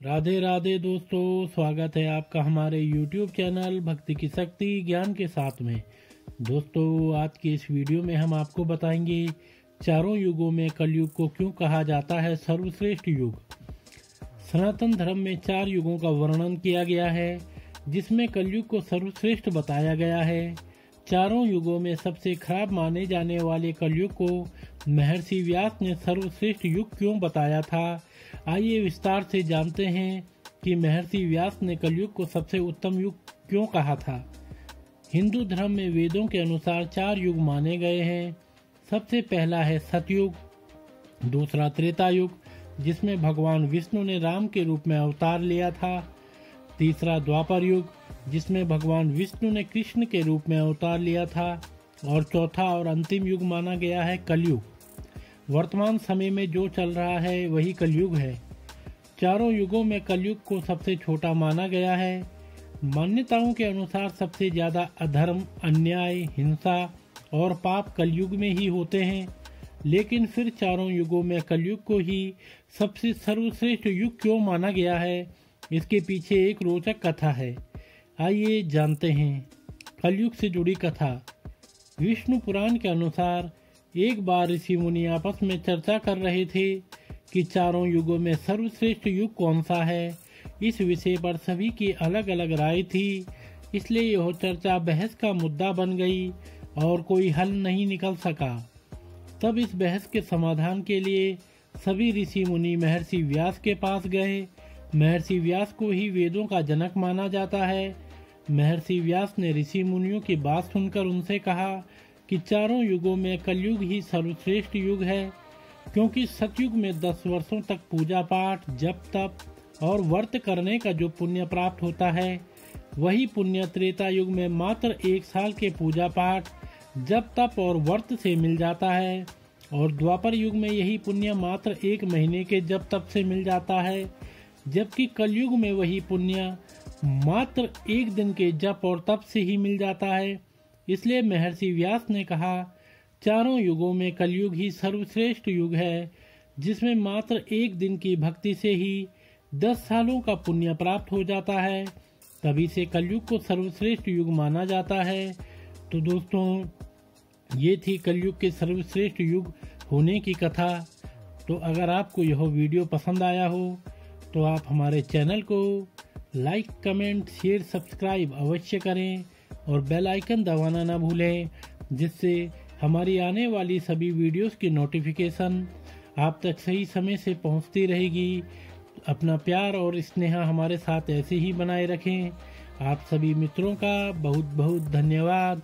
राधे राधे दोस्तों, स्वागत है आपका हमारे YouTube चैनल भक्ति की शक्ति ज्ञान के साथ में। दोस्तों, आज की इस वीडियो में हम आपको बताएंगे चारों युगों में कलयुग को क्यों कहा जाता है सर्वश्रेष्ठ युग। सनातन धर्म में 4 युगों का वर्णन किया गया है, जिसमें कलयुग को सर्वश्रेष्ठ बताया गया है। चारों युगों में सबसे खराब माने जाने वाले कलयुग को महर्षि व्यास ने सर्वश्रेष्ठ युग क्यों बताया था। आइए विस्तार से जानते हैं कि महर्षि व्यास ने कलयुग को सबसे उत्तम युग क्यों कहा था। हिंदू धर्म में वेदों के अनुसार 4 युग माने गए हैं। सबसे पहला है सतयुग, दूसरा त्रेता युग जिसमें भगवान विष्णु ने राम के रूप में अवतार लिया था, तीसरा द्वापर युग जिसमें भगवान विष्णु ने कृष्ण के रूप में अवतार लिया था, और चौथा और अंतिम युग माना गया है कलयुग। वर्तमान समय में जो चल रहा है वही कलयुग है। चारों युगों में कलयुग को सबसे छोटा माना गया है। मान्यताओं के अनुसार सबसे ज्यादा अधर्म, अन्याय, हिंसा और पाप कलयुग में ही होते हैं। लेकिन फिर चारों युगों में कलयुग को ही सबसे सर्वश्रेष्ठ युग क्यों माना गया है, इसके पीछे एक रोचक कथा है। आइए जानते हैं कलयुग से जुड़ी कथा। विष्णु पुराण के अनुसार एक बार ऋषि मुनि आपस में चर्चा कर रहे थे कि चारों युगों में सर्वश्रेष्ठ युग कौन सा है। इस विषय पर सभी की अलग अलग राय थी, इसलिए यह चर्चा बहस का मुद्दा बन गई और कोई हल नहीं निकल सका। तब इस बहस के समाधान के लिए सभी ऋषि मुनि महर्षि व्यास के पास गए। महर्षि व्यास को ही वेदों का जनक माना जाता है। महर्षि व्यास ने ऋषि मुनियों की बात सुनकर उनसे कहा कि चारों युगों में कलयुग ही सर्वश्रेष्ठ युग है, क्योंकि सतयुग में 10 वर्षों तक पूजा पाठ, जप तप और व्रत करने का जो पुण्य प्राप्त होता है, वही पुण्य त्रेता युग में मात्र 1 साल के पूजा पाठ, जप तप और व्रत से मिल जाता है, और द्वापर युग में यही पुण्य मात्र 1 महीने के जप तप से मिल जाता है, जबकि कलयुग में वही पुण्य मात्र 1 दिन के जप और तप से ही मिल जाता है। इसलिए महर्षि व्यास ने कहा, चारों युगों में कलयुग ही सर्वश्रेष्ठ युग है, जिसमें मात्र 1 दिन की भक्ति से ही 10 सालों का पुण्य प्राप्त हो जाता है। तभी से कलयुग को सर्वश्रेष्ठ युग माना जाता है। तो दोस्तों, ये थी कलयुग के सर्वश्रेष्ठ युग होने की कथा। तो अगर आपको यह वीडियो पसंद आया हो तो आप हमारे चैनल को लाइक, कमेंट, शेयर, सब्सक्राइब अवश्य करें और बेल आइकन दबाना ना भूलें, जिससे हमारी आने वाली सभी वीडियोस की नोटिफिकेशन आप तक सही समय से पहुंचती रहेगी। अपना प्यार और स्नेह हमारे साथ ऐसे ही बनाए रखें। आप सभी मित्रों का बहुत बहुत धन्यवाद।